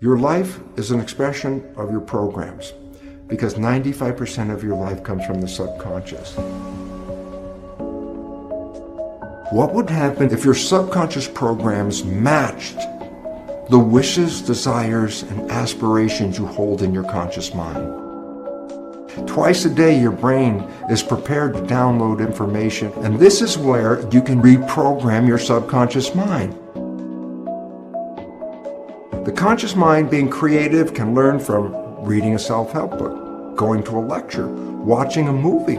Your life is an expression of your programs, because 95% of your life comes from the subconscious. What would happen if your subconscious programs matched the wishes, desires, and aspirations you hold in your conscious mind? Twice a day, your brain is prepared to download information, and this is where you can reprogram your subconscious mind. The conscious mind, being creative, can learn from reading a self-help book, going to a lecture, watching a movie.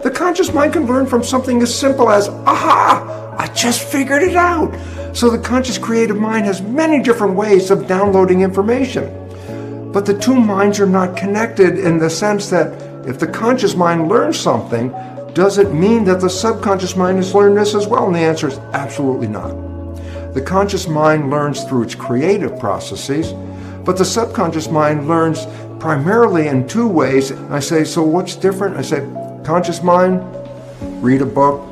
The conscious mind can learn from something as simple as, aha, I just figured it out. So the conscious creative mind has many different ways of downloading information. But the two minds are not connected in the sense that if the conscious mind learns something, does it mean that the subconscious mind has learned this as well? And the answer is absolutely not. The conscious mind learns through its creative processes, but the subconscious mind learns primarily in two ways. I say, so what's different? I say, conscious mind, read a book,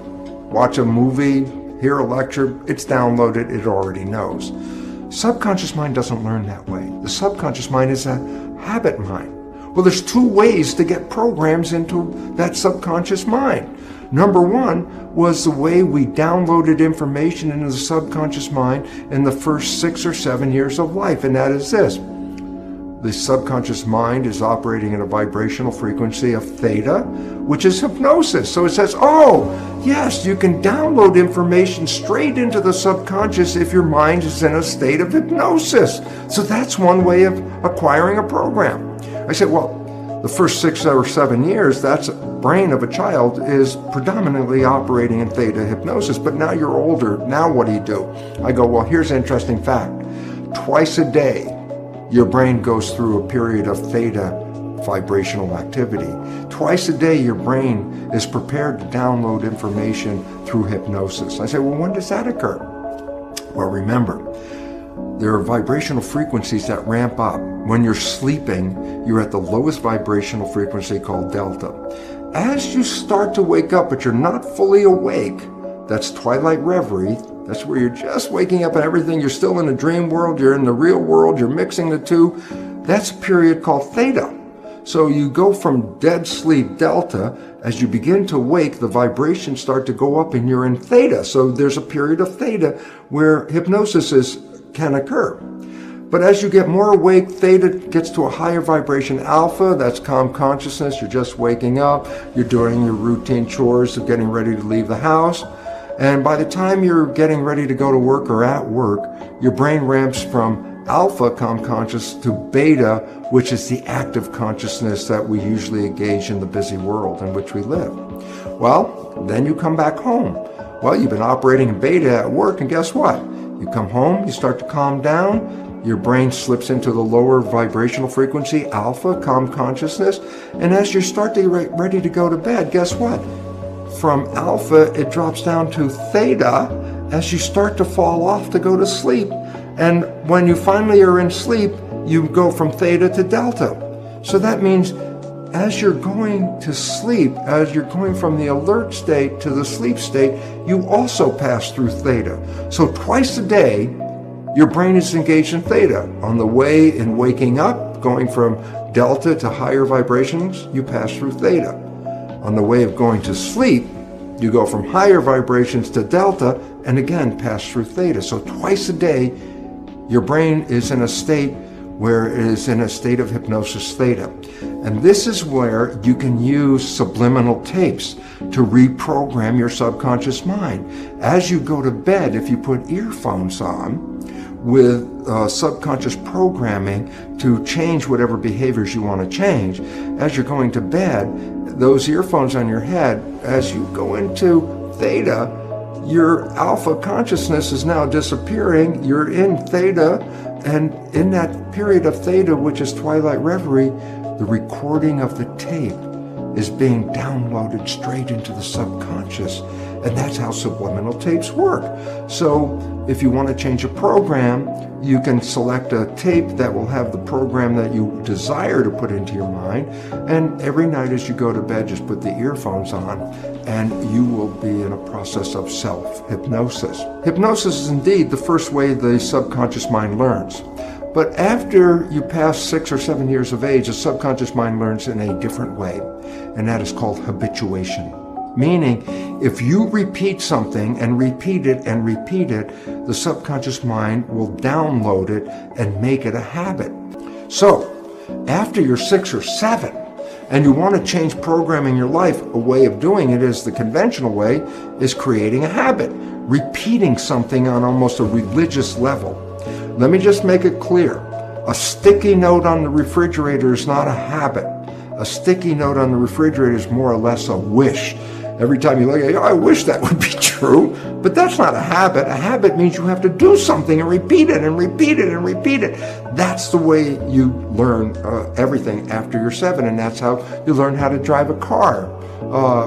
watch a movie, hear a lecture, it's downloaded, it already knows. Subconscious mind doesn't learn that way. The subconscious mind is a habit mind. Well, there's two ways to get programs into that subconscious mind. Number one was the way we downloaded information into the subconscious mind in the first 6 or 7 years of life, and that is this. The subconscious mind is operating at a vibrational frequency of theta, which is hypnosis. So it says, oh, yes, you can download information straight into the subconscious if your mind is in a state of hypnosis. So that's one way of acquiring a program. I said, well, the first 6 or 7 years, that's brain of a child is predominantly operating in theta hypnosis, but now you're older, now what do? I go, well, here's an interesting fact. Twice a day, your brain goes through a period of theta vibrational activity. Twice a day, your brain is prepared to download information through hypnosis. I say, well, when does that occur? Well, remember, there are vibrational frequencies that ramp up. When you're sleeping, you're at the lowest vibrational frequency called delta. As you start to wake up, but you're not fully awake, that's twilight reverie. That's where you're just waking up and everything. You're still in the dream world. You're in the real world. You're mixing the two. That's a period called theta. So you go from dead sleep, delta. As you begin to wake, the vibrations start to go up and you're in theta. So there's a period of theta where hypnosis can occur. But as you get more awake, theta gets to a higher vibration. Alpha, that's calm consciousness. You're just waking up. You're doing your routine chores of getting ready to leave the house. And by the time you're getting ready to go to work or at work, your brain ramps from alpha, calm conscious, to beta, which is the active consciousness that we usually engage in the busy world in which we live. Well, then you come back home. Well, you've been operating in beta at work, and guess what? You come home, you start to calm down, your brain slips into the lower vibrational frequency, alpha, calm consciousness, and as you start to get ready to go to bed, guess what? From alpha, it drops down to theta as you start to fall off to go to sleep. And when you finally are in sleep, you go from theta to delta. So that means as you're going to sleep, as you're going from the alert state to the sleep state, you also pass through theta. So twice a day, your brain is engaged in theta. On the way in waking up, going from delta to higher vibrations, you pass through theta. On the way of going to sleep, you go from higher vibrations to delta and again pass through theta. So twice a day, your brain is in a state where it is in a state of hypnosis theta. And this is where you can use subliminal tapes to reprogram your subconscious mind. As you go to bed, if you put earphones on with subconscious programming to change whatever behaviors you want to change, as you're going to bed, those earphones on your head, as you go into theta, your alpha consciousness is now disappearing. You're in theta, and in that period of theta, which is twilight reverie, the recording of the tape is being downloaded straight into the subconscious. And that's how subliminal tapes work. So if you want to change a program, you can select a tape that will have the program that you desire to put into your mind. And every night as you go to bed, just put the earphones on and you will be in a process of self-hypnosis. Hypnosis is indeed the first way the subconscious mind learns. But after you pass 6 or 7 years of age, the subconscious mind learns in a different way, and that is called habituation. Meaning, if you repeat something and repeat it and repeat it, the subconscious mind will download it and make it a habit. So, after you're 6 or 7, and you want to change programming your life, a way of doing it is the conventional way, is creating a habit, repeating something on almost a religious level. Let me just make it clear. A sticky note on the refrigerator is not a habit. A sticky note on the refrigerator is more or less a wish. Every time you look at it, I wish that would be true, but that's not a habit. A habit means you have to do something and repeat it and repeat it and repeat it. That's the way you learn everything after you're 7, and that's how you learn how to drive a car,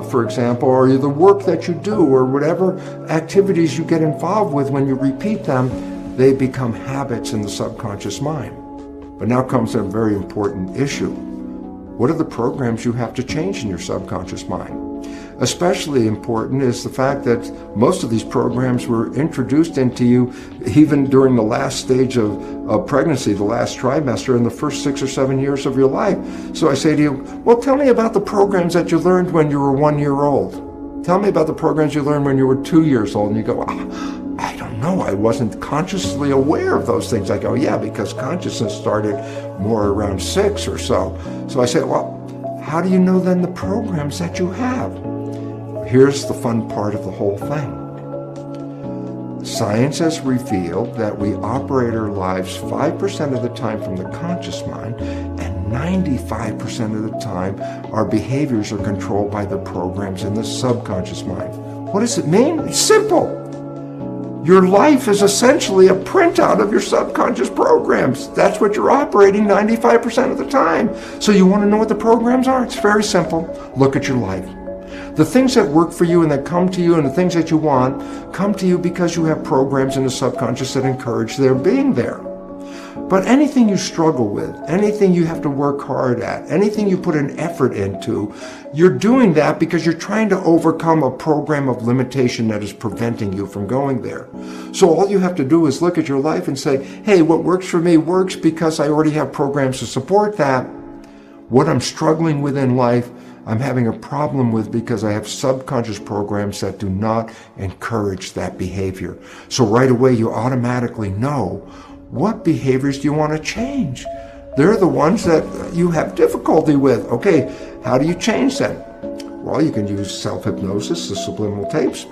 for example, or the work that you do, or whatever activities you get involved with. When you repeat them, they become habits in the subconscious mind. But now comes a very important issue. What are the programs you have to change in your subconscious mind? Especially important is the fact that most of these programs were introduced into you even during the last stage of pregnancy, the last trimester, in the first 6 or 7 years of your life. So I say to you, well, tell me about the programs that you learned when you were 1 year old. Tell me about the programs you learned when you were 2 years old. And you go, I don't know, I wasn't consciously aware of those things. I go, yeah, because consciousness started more around 6 or so. So I say, well, how do you know then the programs that you have? Here's the fun part of the whole thing. Science has revealed that we operate our lives 5% of the time from the conscious mind, and 95% of the time our behaviors are controlled by the programs in the subconscious mind. What does it mean? It's simple. Your life is essentially a printout of your subconscious programs. That's what you're operating 95% of the time. So you want to know what the programs are? It's very simple. Look at your life. The things that work for you and that come to you and the things that you want come to you because you have programs in the subconscious that encourage their being there. But anything you struggle with, anything you have to work hard at, anything you put an effort into, you're doing that because you're trying to overcome a program of limitation that is preventing you from going there. So all you have to do is look at your life and say, hey, what works for me works because I already have programs to support that. What I'm struggling with in life, I'm having a problem with because I have subconscious programs that do not encourage that behavior. So right away you automatically know, what behaviors do you want to change? They're the ones that you have difficulty with. Okay, how do you change them? Well, you can use self-hypnosis, the subliminal tapes.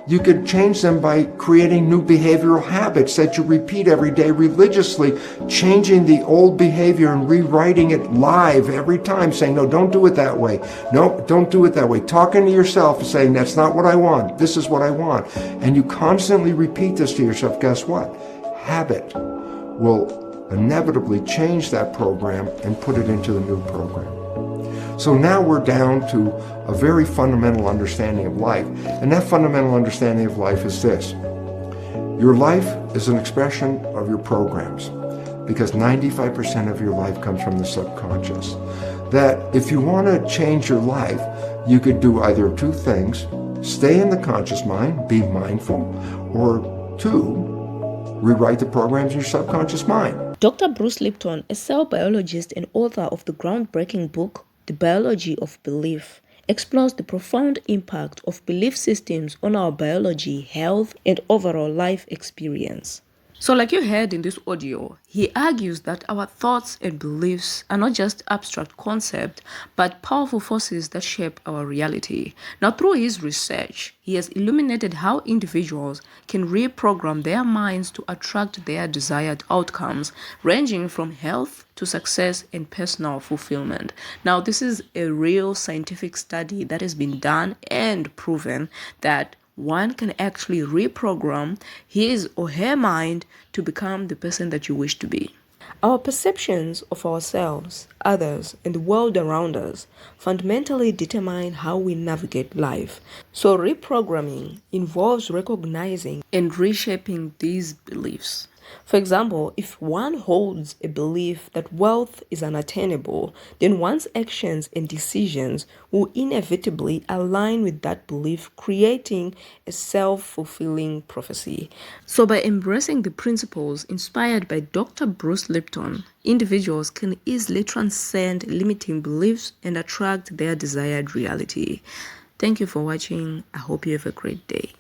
You can change them by creating new behavioral habits that you repeat every day religiously, changing the old behavior and rewriting it live every time, saying, no, don't do it that way. No, don't do it that way. Talking to yourself and saying, that's not what I want. This is what I want. And you constantly repeat this to yourself. Guess what? Habit will inevitably change that program and put it into the new program. So now we're down to a very fundamental understanding of life. And that fundamental understanding of life is this. Your life is an expression of your programs, because 95% of your life comes from the subconscious. That if you want to change your life, you could do either of two things: stay in the conscious mind, be mindful, or two, rewrite the programs in your subconscious mind. Dr. Bruce Lipton, a cell biologist and author of the groundbreaking book, The Biology of Belief, explores the profound impact of belief systems on our biology, health, and overall life experience. So like you heard in this audio, he argues that our thoughts and beliefs are not just abstract concepts, but powerful forces that shape our reality. Now, through his research, he has illuminated how individuals can reprogram their minds to attract their desired outcomes, ranging from health to success and personal fulfillment. Now, this is a real scientific study that has been done and proven that one can actually reprogram his or her mind to become the person that you wish to be. Our perceptions of ourselves, others, and the world around us fundamentally determine how we navigate life. So reprogramming involves recognizing and reshaping these beliefs. For example, if one holds a belief that wealth is unattainable, then one's actions and decisions will inevitably align with that belief, creating a self-fulfilling prophecy. So by embracing the principles inspired by Dr. Bruce Lipton, individuals can easily transcend limiting beliefs and attract their desired reality. Thank you for watching. I hope you have a great day.